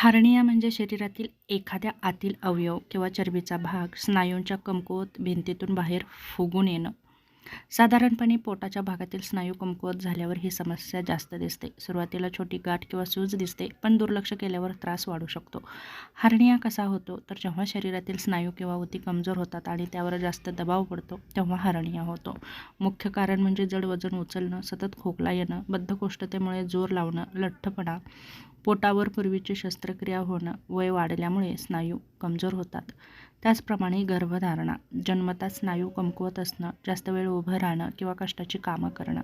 Hernia म्हणजे शरीरातील एखाद्या आतील अवयव किंवा चरबीचा भाग स्नायूंच्या कमकुवत भिंतीतून बाहेर फुगून येणं. साधारणपणे पोटाच्या भागातील स्नायू कमकुवत झाल्यावर ही समस्या जास्त दिसते. सुरुवातीला छोटी गाठ किंवा सूज दिसते, पण दुर्लक्ष केल्यावर त्रास वाढू शकतो. हार्निया कसा होतो तर जेव्हा शरीरातील स्नायू किंवा ऊती कमजोर होतात आणि त्यावर जास्त दबाव पडतो तेव्हा हार्निया होतो. मुख्य कारण म्हणजे जड वजन उचलणं, सतत खोकला येणं, बद्धकोष्ठतेमुळे जोर लावणं, लठ्ठपणा, पोटावर पूर्वीची शस्त्रक्रिया होणं, वय वाढल्यामुळे स्नायू कमजोर होतात. त्याचप्रमाणे गर्भधारणा, जन्मतः स्नायू कमकुवत असणं, जास्त वेळ उभं राहणं किंवा कष्टाची कामं करणं.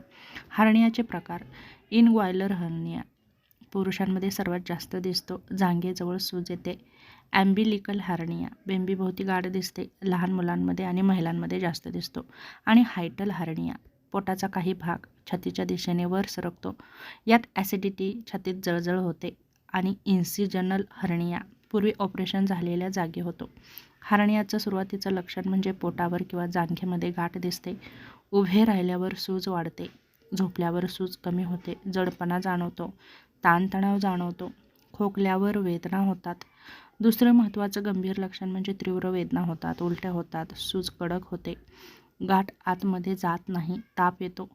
हार्नियाचे प्रकार. इनग्वायलर हार्निया पुरुषांमध्ये सर्वात जास्त दिसतो, जांघेजवळ सूज येते. ॲम्बिलिकल हार्निया, बेंबीभोवती गाठ दिसते, लहान मुलांमध्ये आणि महिलांमध्ये जास्त दिसतो. आणि हायटल हार्निया, पोटाचा काही भाग छातीच्या दिशेने वर सरकतो. यात ॲसिडिटी, छातीत जळजळ होते. आणि इन्सिजनल हार्निया, पूर्वी ऑपरेशन झालेल्या जागी होतो. हार्नियाचं सुरुवातीचं लक्षण म्हणजे पोटावर किंवा जांघेमध्ये गाठ दिसते, उभे राहिल्यावर सूज वाढते, झोपल्यावर सूज कमी होते, जडपणा जाणवतो, ताणतणाव जाणवतो, खोकल्यावर वेदना होतात. दुसरं महत्त्वाचं गंभीर लक्षण म्हणजे तीव्र वेदना होतात, उलट्या होतात, सूज कडक होते, गाठ आतमध्ये जात नाही, ताप येतो.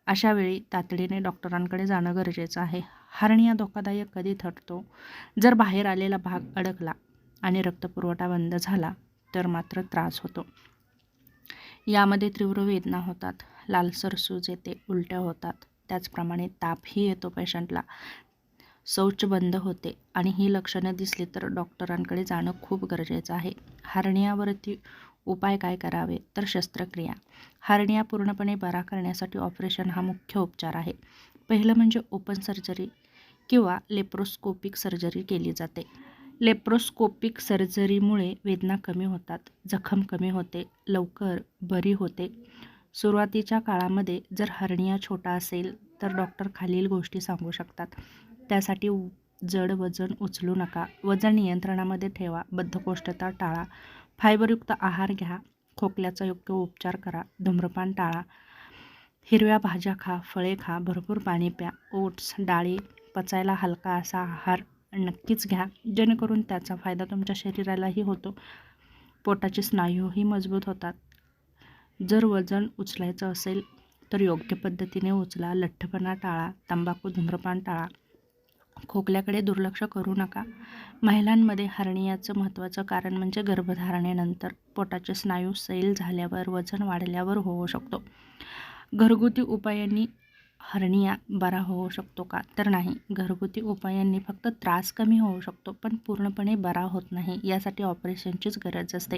अशा वेळी तातडीने डॉक्टरांकडे जाणं गरजेचं आहे. हार्निया धोकादायक कधी ठरतो? जर बाहेर आलेला भाग अडकला आणि रक्तपुरवठा बंद झाला तर मात्र त्रास होतो. यामध्ये तीव्र वेदना होतात, लालसर सूज येते, उलट्या होतात, त्याचप्रमाणे तापही येतो पेशंटला, शौच बंद होते आणि ही लक्षणं दिसली तर डॉक्टरांकडे जाणं खूप गरजेचं आहे. हार्नियावरती उपाय काय करावे तर शस्त्रक्रिया. हार्निया पूर्णपणे बरा करण्यासाठी ऑपरेशन हा मुख्य उपचार आहे. पहिलं म्हणजे ओपन सर्जरी किंवा लेप्रोस्कोपिक सर्जरी केली जाते. लेप्रोस्कोपिक सर्जरीमुळे वेदना कमी होतात, जखम कमी होते, लवकर बरी होते. सुरुवातीच्या काळामध्ये जर हार्निया छोटा असेल तर डॉक्टर खालील गोष्टी सांगू शकतात. त्यासाठी जड वजन उचलू नका, वजन नियंत्रणामध्ये ठेवा, बद्धकोष्ठता टाळा, फायबरयुक्त आहार घ्या, खोकल्याचा योग्य उपचार करा, धूम्रपान टाळा, हिरव्या भाज्या खा, फळे खा, भरपूर पाणी प्या, ओट्स, डाळी, पचायला हलका असा आहार नक्कीच घ्या, जेणेकरून त्याचा फायदा तुमच्या शरीरालाही होतो, पोटाचे स्नायूही मजबूत होतात. जर वजन उचलायचं असेल तर योग्य पद्धतीने उचला, लठ्ठपणा टाळा, तंबाखू, धूम्रपान टाळा, खोकल्याकडे दुर्लक्ष करू नका. महिलांमध्ये हार्नियाचं महत्त्वाचं कारण म्हणजे गर्भधारणेनंतर पोटाचे स्नायू सैल झाल्यावर, वजन वाढल्यावर होऊ शकतो. घरगुती उपायांनी हार्निया बरा होऊ शकतो का तर नाही. घरगुती उपायांनी फक्त त्रास कमी होऊ शकतो, पण पूर्णपणे बरा होत नाही. यासाठी ऑपरेशनचीच गरज असते.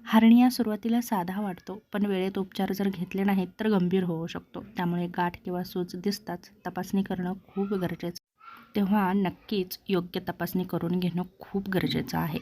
हार्निया सुरुवातीला साधा वाटतो, पण वेळेत उपचार जर घेतले नाहीत तर गंभीर होऊ शकतो. त्यामुळे गाठ किंवा सूज दिसताच तपासणी करणं खूप गरजेचं. तेव्हा नक्कीच योग्य तपासणी करून घेणं खूप गरजेचं आहे.